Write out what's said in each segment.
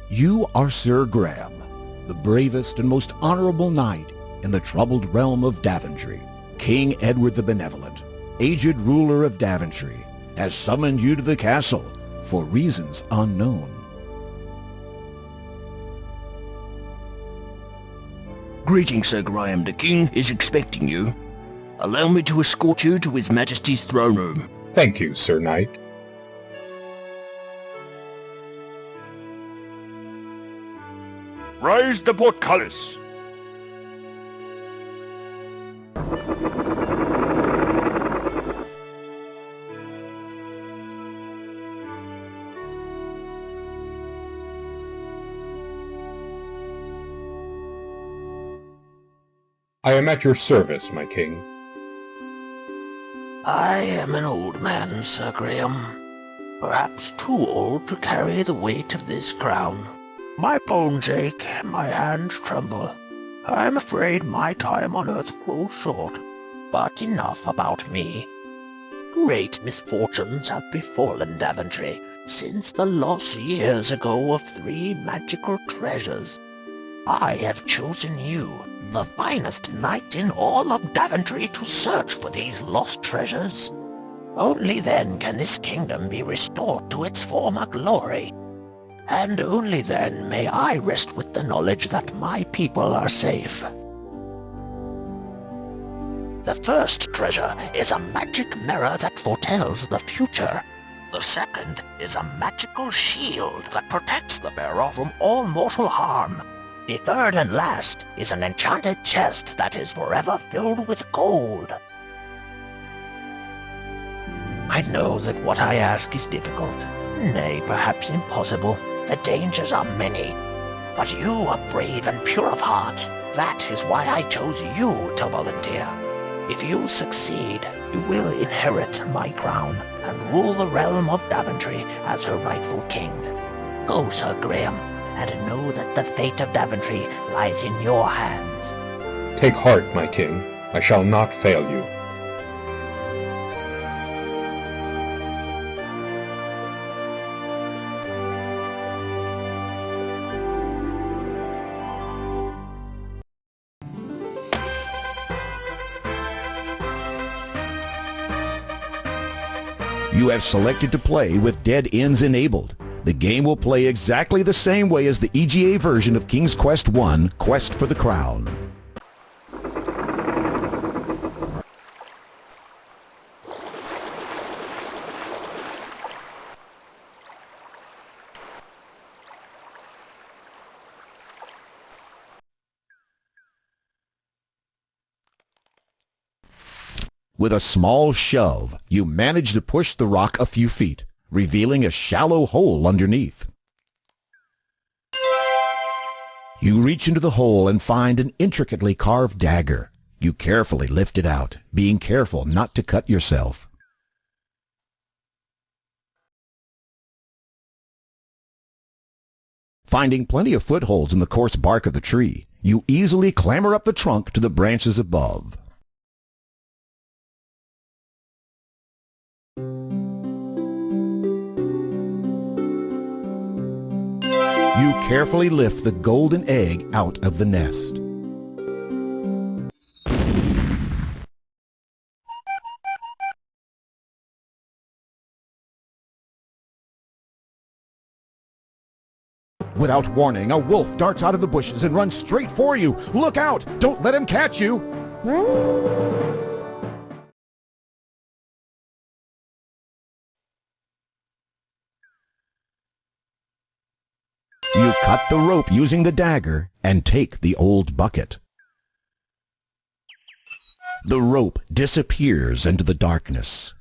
You are Sir Graham, the bravest and most honorable knight in the troubled realm of Daventry. King Edward the Benevolent, aged ruler of Daventry, has summoned you to the castle for reasons unknown. Greetings, Sir Graham. The King is expecting you. Allow me to escort you to His Majesty's throne room. Thank you, Sir Knight. Raise the portcullis. I am at your service, my king. I am an old man, Sir Graham. Perhaps too old to carry the weight of this crown. My bones ache, and my hands tremble. I am afraid my time on earth grows short. But enough about me. Great misfortunes have befallen Daventry since the loss years ago of 3 magical treasures. I have chosen you, the finest knight in all of Daventry, to search for these lost treasures. Only then can this kingdom be restored to its former glory. And only then may I rest with the knowledge that my people are safe. The first treasure is a magic mirror that foretells the future. The second is a magical shield that protects the bearer from all mortal harm. The third and last is an enchanted chest that is forever filled with gold. I know that what I ask is difficult, nay, perhaps impossible. The dangers are many, but you are brave and pure of heart. That is why I chose you to volunteer. If you succeed, you will inherit my crown and rule the realm of Daventry as her rightful king. Go, Sir Graham, and know that the fate of Daventry lies in your hands. Take heart, my king. I shall not fail you. You have selected to play with dead ends enabled. The game will play exactly the same way as the VGA version of King's Quest I, Quest for the Crown. With a small shove, you manage to push the rock a few feet, revealing a shallow hole underneath. You reach into the hole and find an intricately carved dagger. You carefully lift it out, being careful not to cut yourself. Finding plenty of footholds in the coarse bark of the tree, you easily clamber up the trunk to the branches above. You carefully lift the golden egg out of the nest. Without warning, a wolf darts out of the bushes and runs straight for you. Look out! Don't let him catch you! You cut the rope using the dagger and take the old bucket. The rope disappears into the darkness.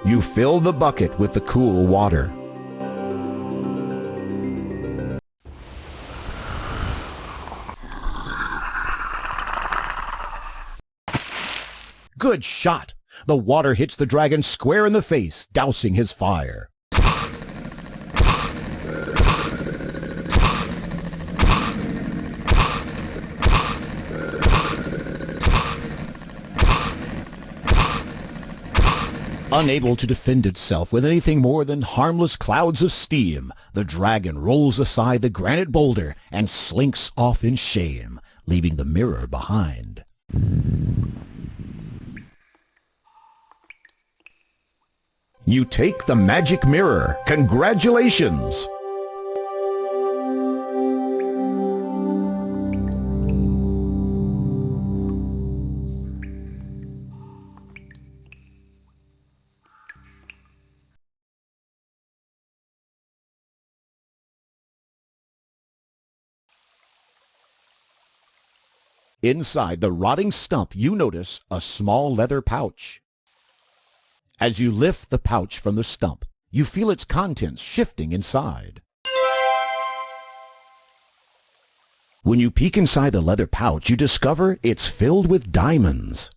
You fill the bucket with the cool water. Good shot! The water hits the dragon square in the face, dousing his fire. Unable to defend itself with anything more than harmless clouds of steam, the dragon rolls aside the granite boulder and slinks off in shame, leaving the mirror behind. You take the magic mirror. Congratulations! Inside the rotting stump, you notice a small leather pouch. As you lift the pouch from the stump, you feel its contents shifting inside. When you peek inside the leather pouch, you discover it's filled with diamonds.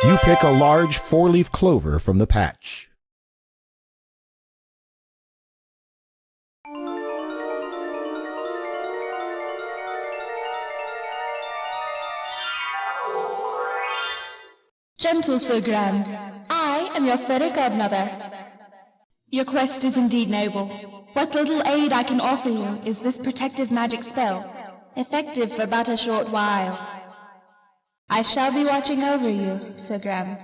You pick a large four-leaf clover from the patch. Gentle Sir Graham, I am your fairy godmother. Your quest is indeed noble. What little aid I can offer you is this protective magic spell, effective for but a short while. I shall be watching over you, Sir Graham.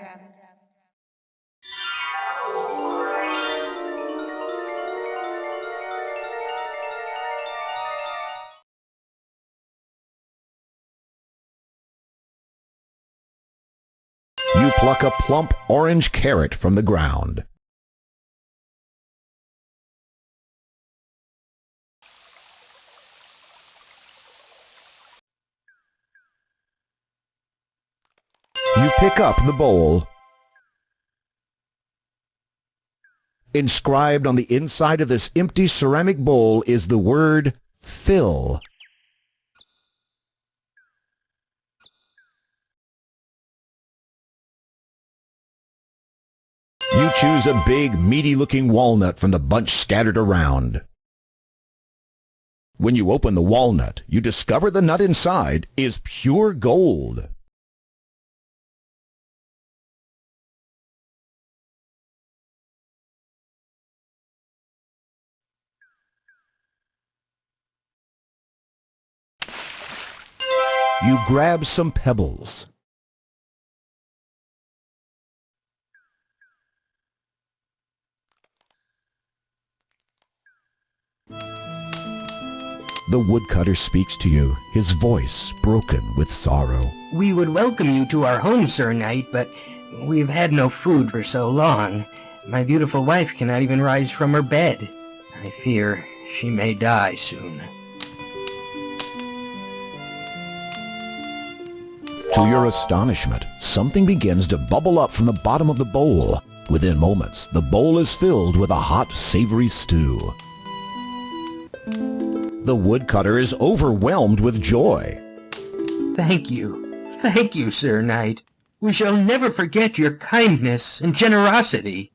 You pluck a plump orange carrot from the ground. You pick up the bowl. Inscribed on the inside of this empty ceramic bowl is the word fill. You choose a big, meaty-looking walnut from the bunch scattered around. When you open the walnut, you discover the nut inside is pure gold. You grab some pebbles. The woodcutter speaks to you, his voice broken with sorrow. We would welcome you to our home, Sir Knight, but we've had no food for so long. My beautiful wife cannot even rise from her bed. I fear she may die soon. To your astonishment, something begins to bubble up from the bottom of the bowl. Within moments, the bowl is filled with a hot, savory stew. The woodcutter is overwhelmed with joy. Thank you, Sir Knight. We shall never forget your kindness and generosity.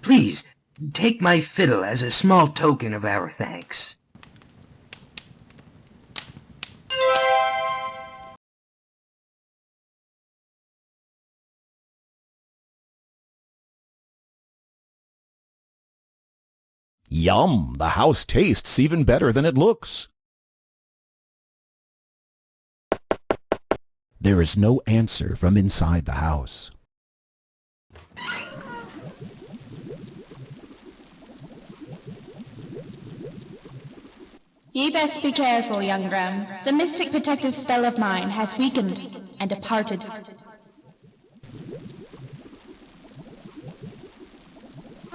Please, take my fiddle as a small token of our thanks. Yum! The house tastes even better than it looks. There is no answer from inside the house. Ye best be careful, young Graham. The mystic protective spell of mine has weakened and departed.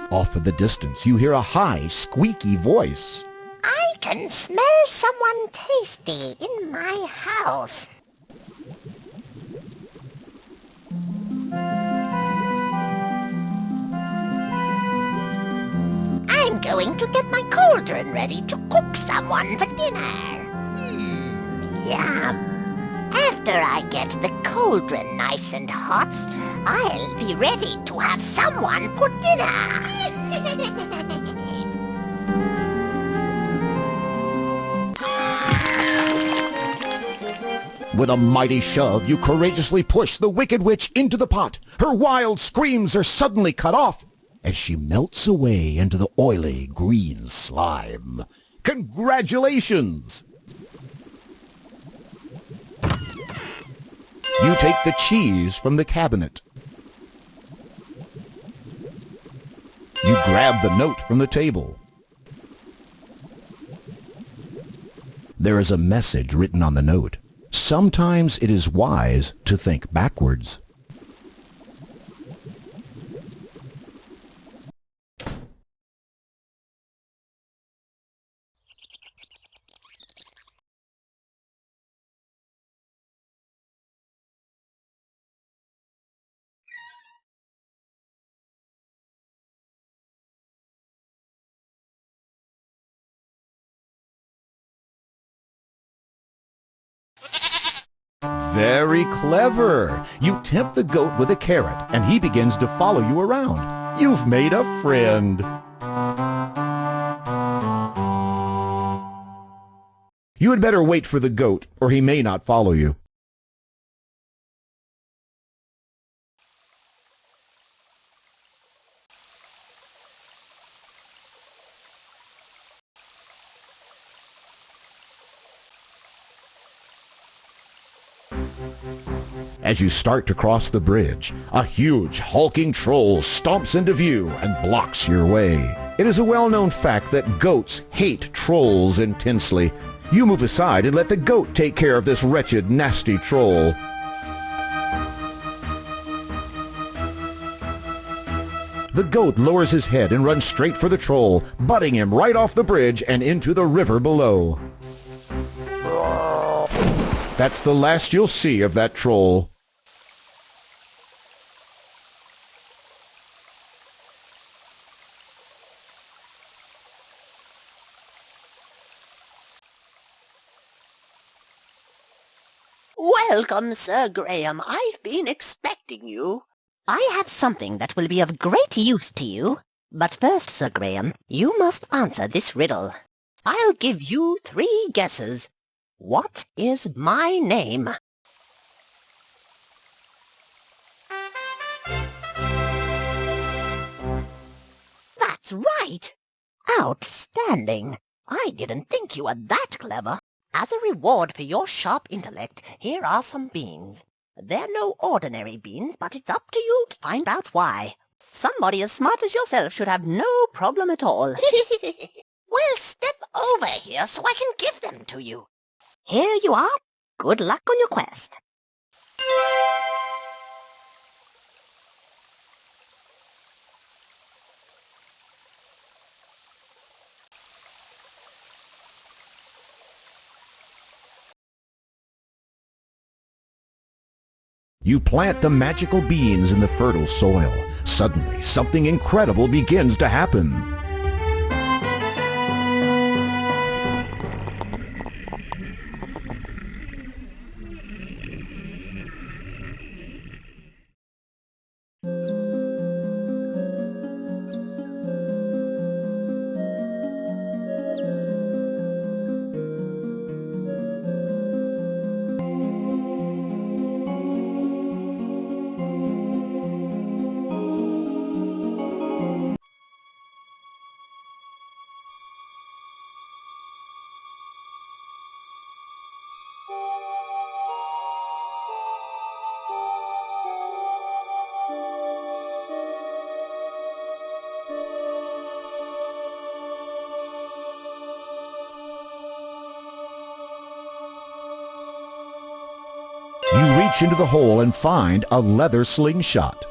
Off in the distance, you hear a high, squeaky voice. I can smell someone tasty in my house. going to get my cauldron ready to cook someone for dinner. Yum. After I get the cauldron nice and hot, I'll be ready to have someone for dinner. With a mighty shove, you courageously push the wicked witch into the pot. Her wild screams are suddenly cut off as she melts away into the oily green slime. Congratulations! You take the cheese from the cabinet. You grab the note from the table. There is a message written on the note. Sometimes it is wise to think backwards. Very clever! You tempt the goat with a carrot, and he begins to follow you around. You've made a friend! You had better wait for the goat, or he may not follow you. As you start to cross the bridge, a huge, hulking troll stomps into view and blocks your way. It is a well-known fact that goats hate trolls intensely. You move aside and let the goat take care of this wretched, nasty troll. The goat lowers his head and runs straight for the troll, butting him right off the bridge and into the river below. That's the last you'll see of that troll. Welcome, Sir Graham. I've been expecting you. I have something that will be of great use to you. But first, Sir Graham, you must answer this riddle. I'll give you 3 guesses. What is my name? That's right! Outstanding! I didn't think you were that clever. As a reward for your sharp intellect, here are some beans. They're no ordinary beans, but it's up to you to find out why. Somebody as smart as yourself should have no problem at all. Well, step over here so I can give them to you. Here you are. Good luck on your quest. You plant the magical beans in the fertile soil. Suddenly, something incredible begins to happen. You reach into the hole and find a leather slingshot.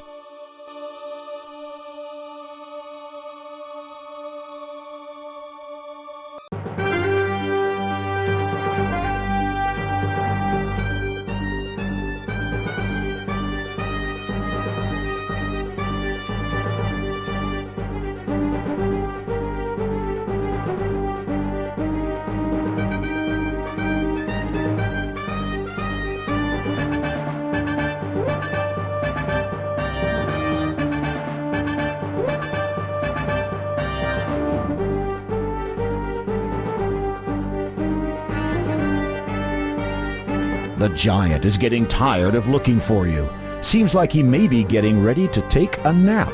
The giant is getting tired of looking for you. Seems like he may be getting ready to take a nap.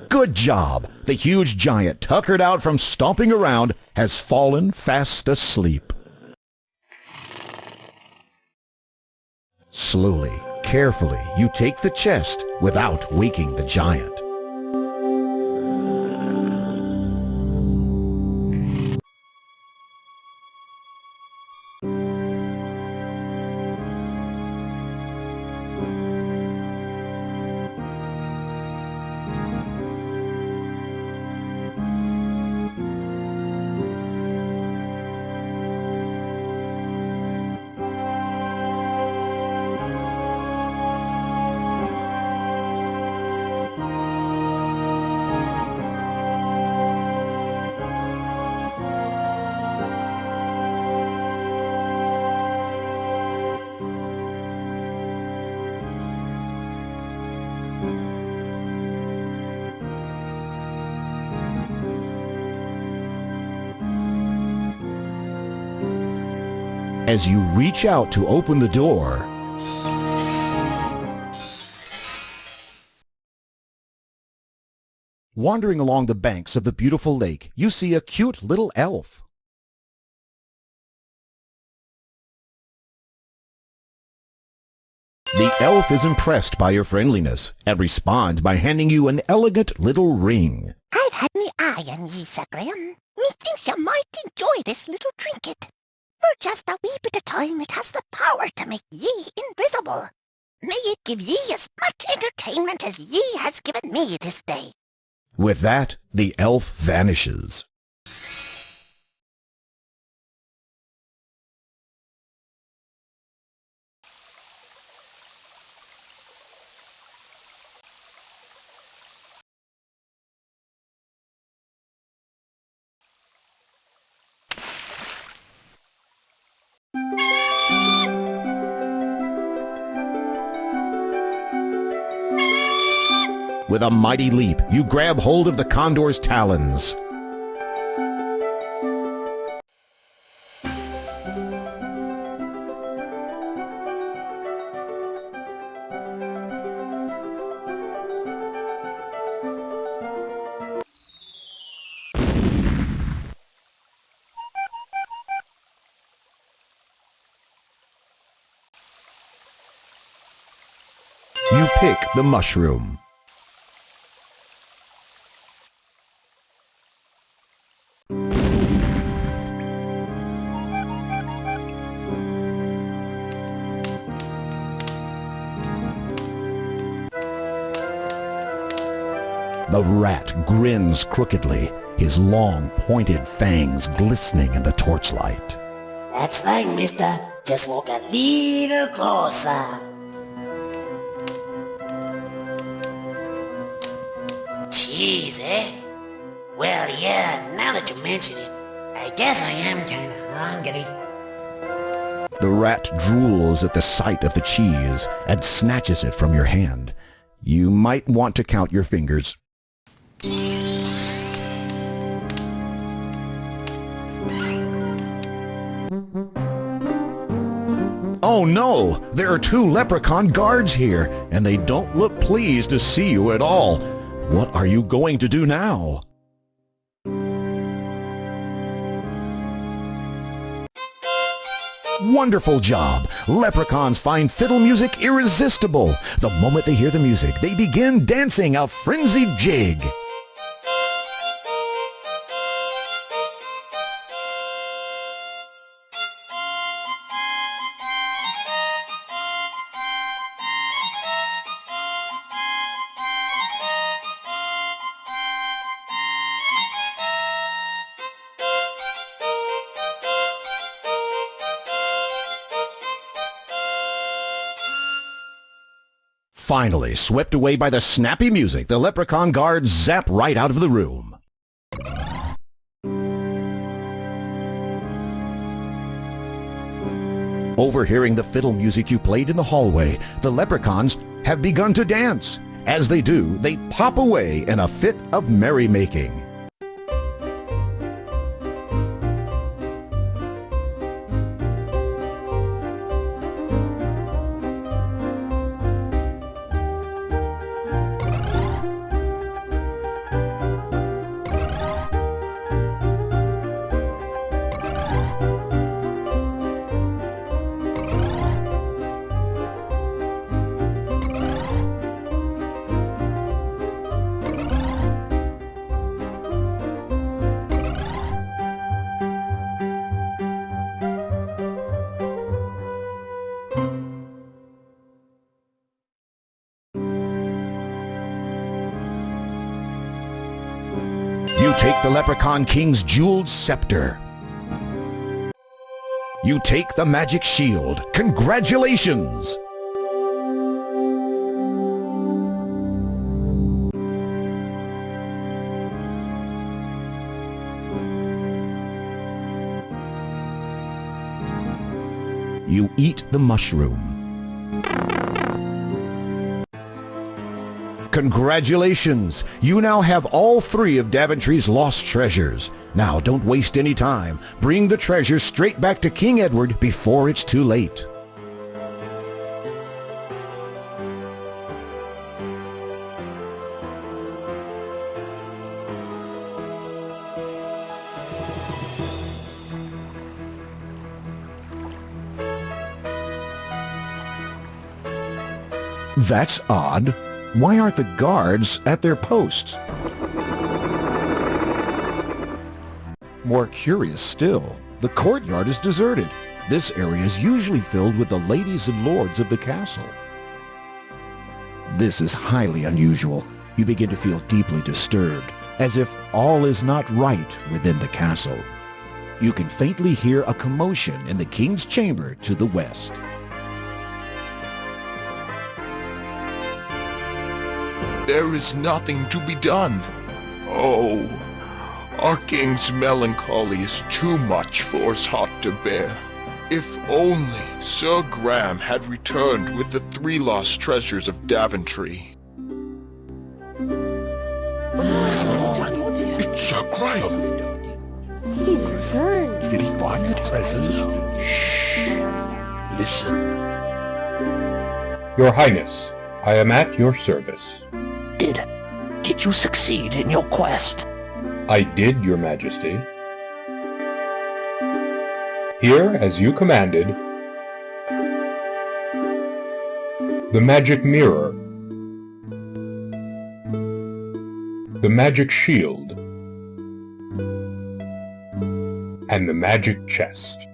Good job! The huge giant, tuckered out from stomping around, has fallen fast asleep. Slowly, carefully, you take the chest without waking the giant. As you reach out to open the door, wandering along the banks of the beautiful lake, you see a cute little elf. The elf is impressed by your friendliness and responds by handing you an elegant little ring. I've had me eye on ye, Sir Graham. Methinks you might enjoy this little trinket. For just a wee bit of time it has the power to make ye invisible. May it give ye as much entertainment as ye has given me this day. With that, the elf vanishes. With a mighty leap, you grab hold of the condor's talons. You pick the mushroom. The rat grins crookedly, his long, pointed fangs glistening in the torchlight. That's fine, mister. Just walk a little closer. Cheese, eh? Well, yeah, now that you mention it, I guess I am kinda hungry. The rat drools at the sight of the cheese and snatches it from your hand. You might want to count your fingers. Oh no! There are 2 leprechaun guards here, and they don't look pleased to see you at all. What are you going to do now? Wonderful job! Leprechauns find fiddle music irresistible. The moment they hear the music, they begin dancing a frenzied jig. Finally, swept away by the snappy music, the leprechaun guards zap right out of the room. Overhearing the fiddle music you played in the hallway, the leprechauns have begun to dance. As they do, they pop away in a fit of merrymaking. You take the Leprechaun King's jeweled scepter. You take the magic shield. Congratulations! You eat the mushroom. Congratulations! You now have all 3 of Daventry's lost treasures. Now don't waste any time. Bring the treasures straight back to King Edward before it's too late. That's odd. Why aren't the guards at their posts? More curious still, the courtyard is deserted. This area is usually filled with the ladies and lords of the castle. This is highly unusual. You begin to feel deeply disturbed, as if all is not right within the castle. You can faintly hear a commotion in the king's chamber to the west. There is nothing to be done. Oh, our king's melancholy is too much for his heart to bear. If only Sir Graham had returned with the 3 lost treasures of Daventry. It's Sir Graham. He's returned. Did he find the treasures? Shh. Listen. Your Highness, I am at your service. Did you succeed in your quest? I did, Your Majesty. Here, as you commanded, the magic mirror, the magic shield, and the magic chest.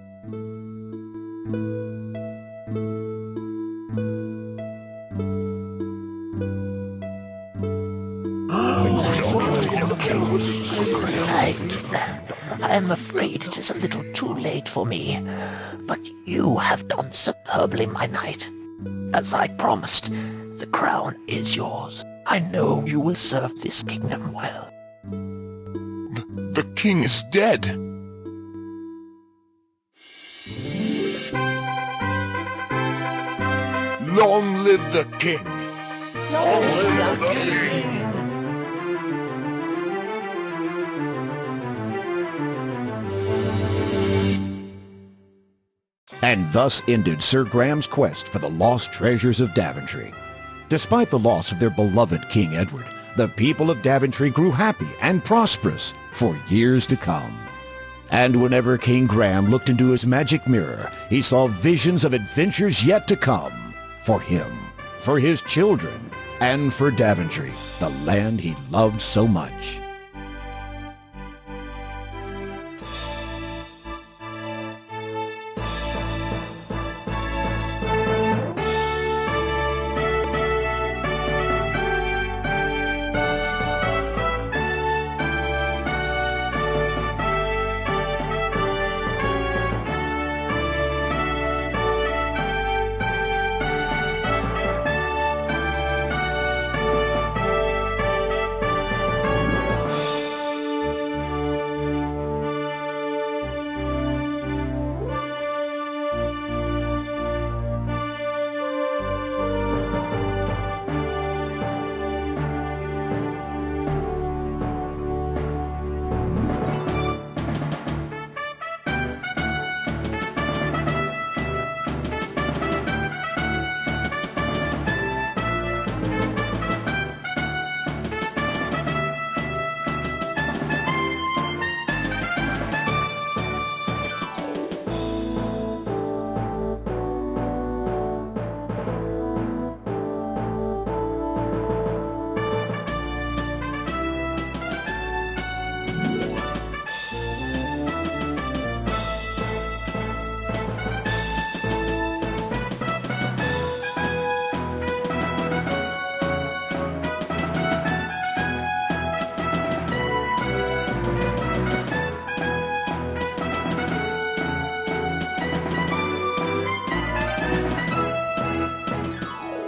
I'm afraid it is a little too late for me, but you have done superbly, my knight. As I promised, the crown is yours. I know you will serve this kingdom well. The king is dead. Long live the king! Long live the king! And thus ended Sir Graham's quest for the lost treasures of Daventry. Despite the loss of their beloved King Edward, the people of Daventry grew happy and prosperous for years to come. And whenever King Graham looked into his magic mirror, he saw visions of adventures yet to come for him, for his children, and for Daventry, the land he loved so much.